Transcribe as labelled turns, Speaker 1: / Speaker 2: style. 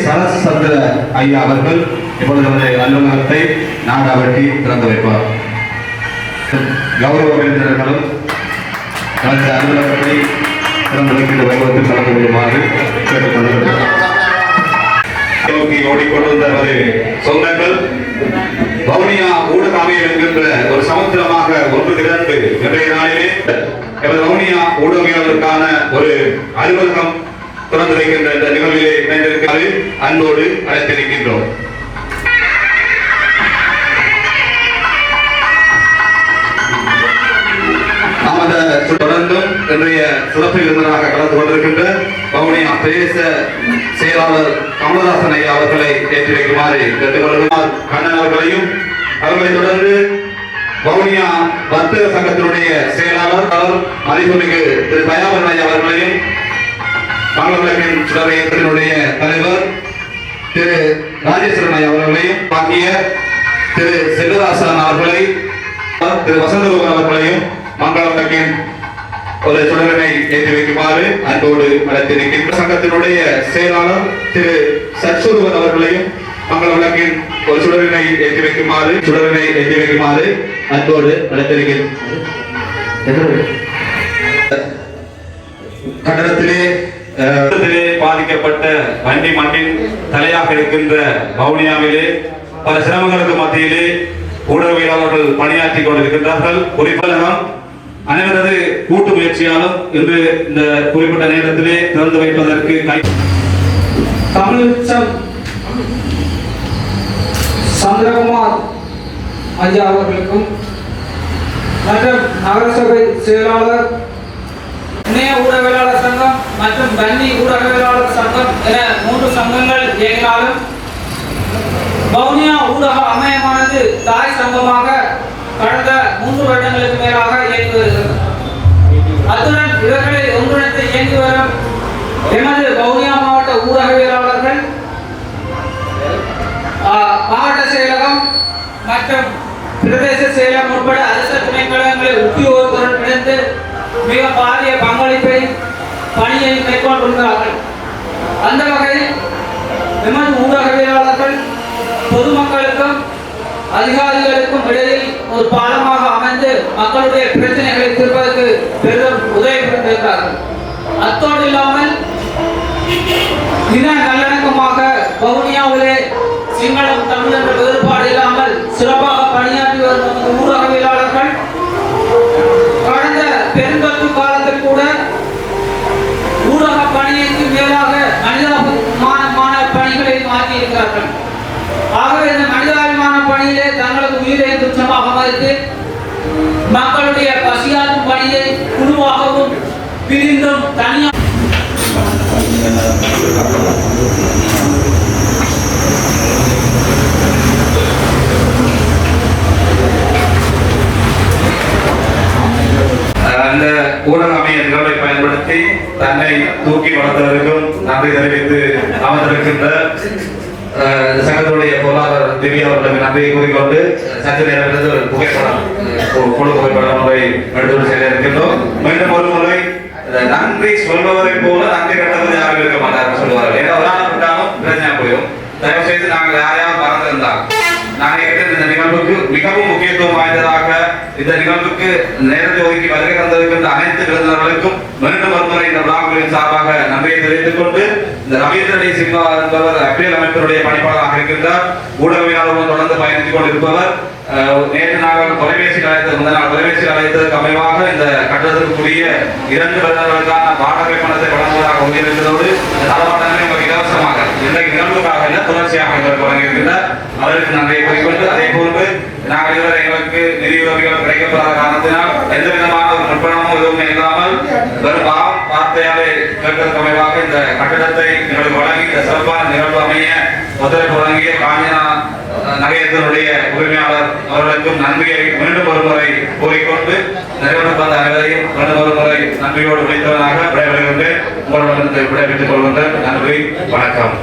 Speaker 1: சரசந்திர ஐயா அவர்கள் இப்பொழுது அலுவலகத்தை நாடாவட்டி திறந்து வைப்பார். கௌரவ விருந்தினர்களும் நமது அலுவலகத்தை திறந்து வைக்கின்ற வைபவத்தில் கலந்து கொள்ளுமாறு கேட்டுக்கொள்கிறேன். ஓடிக்கொண்டிருந்த சொந்தங்கள் வவுனியா ஊடக அமையம் என்கின்ற ஒரு சமுத்திரமாக ஒன்று திரண்டு இன்றைய நாளிலே வவுனியா ஊடகவியலாளருக்கான ஒரு அலுவலகம் திறந்து வைக்கின்ற இந்த நிகழ்விலே இணைந்திருக்கிறது. அன்போடு அழைத்திருக்கின்றோம். நமது தொடர்ந்தும் இன்றைய சிறப்பு விருந்தினராக கலந்து கொண்டிருக்கின்ற வவுனியா பிரதேச செயலாளர் கமலதாசன் ஐயா அவர்களை ஏற்றி வைக்குமாறு கேட்டுக்கொள்கிறார். கண்ணன் அவர்களையும் அவர்களை தொடர்ந்து வவுனியா வர்த்தக சங்கத்தினுடைய செயலாளர் மதிப்புமிகு திரு தயாபரன் ஐயா அவர்களையும் பாங்கலக்கின் சுடரையத்தினுடைய தலைவர் திரு ராஜேஸ்வரன் ஐயா அவர்களையும் பாக்கிய திரு செல்வதாசன் அவர்களை திரு வசந்தகுமார் அவர்களையும் மங்களக்கின் ஒரு சுடரனை ஏற்றி வைக்குமாறு அன்போடு அழைத்திருக்கின்ற சங்கத்தினுடைய செயலாளர் திரு சத்சுருவன் அவர்களையும் மங்கள விளக்கின் ஒரு சுடரனை ஏற்றி வைக்குமாறு அன்போடு அழைத்திருக்கின்ற கட்டடத்திலே பாதிக்கப்பட்ட வண்டி மண்ணின் தலையாக இருக்கின்ற வவுனியாவிலே பல சிரமங்களுக்கு மத்தியிலே ஊடகவியலாளர்கள் பணியாற்றிக் கொண்டிருக்கின்றார்கள். குறிப்பாக அனைவரது கூட்டு முயற்சியாலும் இன்று இந்த குறிப்பிட்ட நேரத்திலே திறந்து வைப்பதற்கு
Speaker 2: தமிழச்சம் சந்திரகுமார் ஐயா அவர்களுக்கும் மற்றும் நகரசபை செயலாளர் இணைய ஊடகவியலாளர் சங்கம் மற்றும் வன்னி ஊடகவியலாளர் சங்கம் என 3 சங்கங்கள் இயங்கினாலும் வவுனியா ஊடக அமையமானது தாய் சங்கமாக கடந்த 3 வருடங்களுக்கு மேலாக இயங்கி வருகிறது. அத்துடன் இவர்களை ஒன்றிணைத்து இயங்கி வரும் எமது வவுனியா மாவட்ட ஊடகவியலாளர்கள் மாவட்ட செயலகம் மற்றும் பிரதேச செயலகம் உட்பட அரசு துணைக்கழகங்களை உத்தியோகத்துடன் இணைந்து மிக பாரிய பங்களிப்பை பணியை மேற்கொண்டுள்ளார்கள். அந்த வகையில் எமது ஊடகவியலாளர்கள் பொதுமக்களுக்கும் அதிகாரிகளுக்கும் இடையில் ஒரு பாலமாக அமைந்து மக்களுடைய பிரச்சனைகளை தீர்ப்பதற்கு பெரிதும் உதவி புரிந்திருக்கிறார்கள். அத்தோடு இல்லாமல் மிக நல்லிணக்கமாக வவுனியாவிலே சிங்களம் தமிழ் என்ற வேறுபாடு இல்லாமல் சிறப்பாக பணியாற்றி வரும் ஊடகவியலாளர்கள் கடந்த பெருந்தொற்று காலத்தில் கூட ஊடக பணிக்கு மேலாக மனிதாபிமான பணிகளை மாற்றியிருக்கிறார்கள். ஆகவே இந்த மனிதாபிமான பணியிலே தங்களது உயிரை துச்சமாக மதித்து மக்களுடைய பசியாற்றும் பணியை குழுவாகவும் பிரிந்தும் தனியாக
Speaker 1: அந்த ஊடக அமைய நிகழ்வை பயன்படுத்தி தன்னை தூக்கி வளர்த்தவருக்கும் நன்றி தெரிவித்து அமர்ந்திருக்கின்ற சங்கத்துடைய பொருளாளர் திவ்யா அவர்களுக்கு நன்றியை கூறிக்கொண்டு சற்று நேரம் ஒரு புகைப்படம் குழு புகைப்படம் முறை எடுத்து செல்ல இருக்கின்றோம். மீண்டும் ஒரு முறை நன்றி சொல்பவரை போல நன்றி கட்டவது யாரும் இருக்க மாட்டார்கள் சொல்லுவார்கள். ஏன்னா ஒரு ஆள் விட்டாலும் பிரச்சனை போயிடும். தயவு செய்து நாங்கள் யாரையாவது மறந்திருந்தால் நாங்கள் இந்த நிகழ்வுக்கு மிகவும் முக்கியத்துவம் வாய்ந்ததாக இந்த நிகழ்வுக்கு நேரத்தை ஒதுக்கி வருகை தந்திருக்கின்ற அனைத்து விருந்தினர்களுக்கும் மீண்டும் ஒருமுறை இந்த விழாக்களின் சார்பாக நன்றியை தெரிவித்துக் கொண்டு இந்த ரவீந்திரனை சில்வா என்பவர் அப்பீல் அமைப்பினுடைய பணிப்பாளராக இருக்கின்றார். ஊடகவியலாளர்களும் தொடர்ந்து பயணித்துக் கொண்டிருப்பவர். நேற்று நாங்கள் தொலைபேசியில் அழைத்ததற்கு அமைவாக இந்த கட்டடத்திற்குரிய 2 வருடங்களுக்கான வாடகை பணத்தை வழங்குவதாக உறுதியளித்ததோடு தளவாடங்களை இலவசமாக இன்றைக்கு நிகழ்வுக்காக தொடர்ச்சியாக எங்களுக்கு வழங்கியிருக்கிறார். அவருக்கு நன்றியை கூறிக்கொண்டு அதே போன்று நாங்கள் இதுவரை எங்களுக்கு நிதி உதவிகள் கிடைக்கப்படாத காரணத்தினால் எந்த விதமான ஒரு முற்பணமும் எதுவும் இல்லாமல் வெறும் வார்த்தையாலே கேட்பதற்கு அமைவாக இந்த கட்டிடத்தை எங்களுக்கு வழங்கி இந்த சிறப்பான நிகழ்வு அமைய ஒத்துழைப்பு வழங்கிய காஞ்சனா நகையத்தினுடைய உரிமையாளர் அவர்களுக்கும் நன்றியை மீண்டும் ஒரு முறை கூறிக்கொண்டு நிறைவேற்ற வந்த அனைவரையும் மீண்டும் ஒரு முறை நன்றியோடு விளைத்தவனாக விடைபெறுகின்றேன். உங்களிடமிருந்து விடைபெற்றுக் கொள்கின்றேன். நன்றி, வணக்கம்.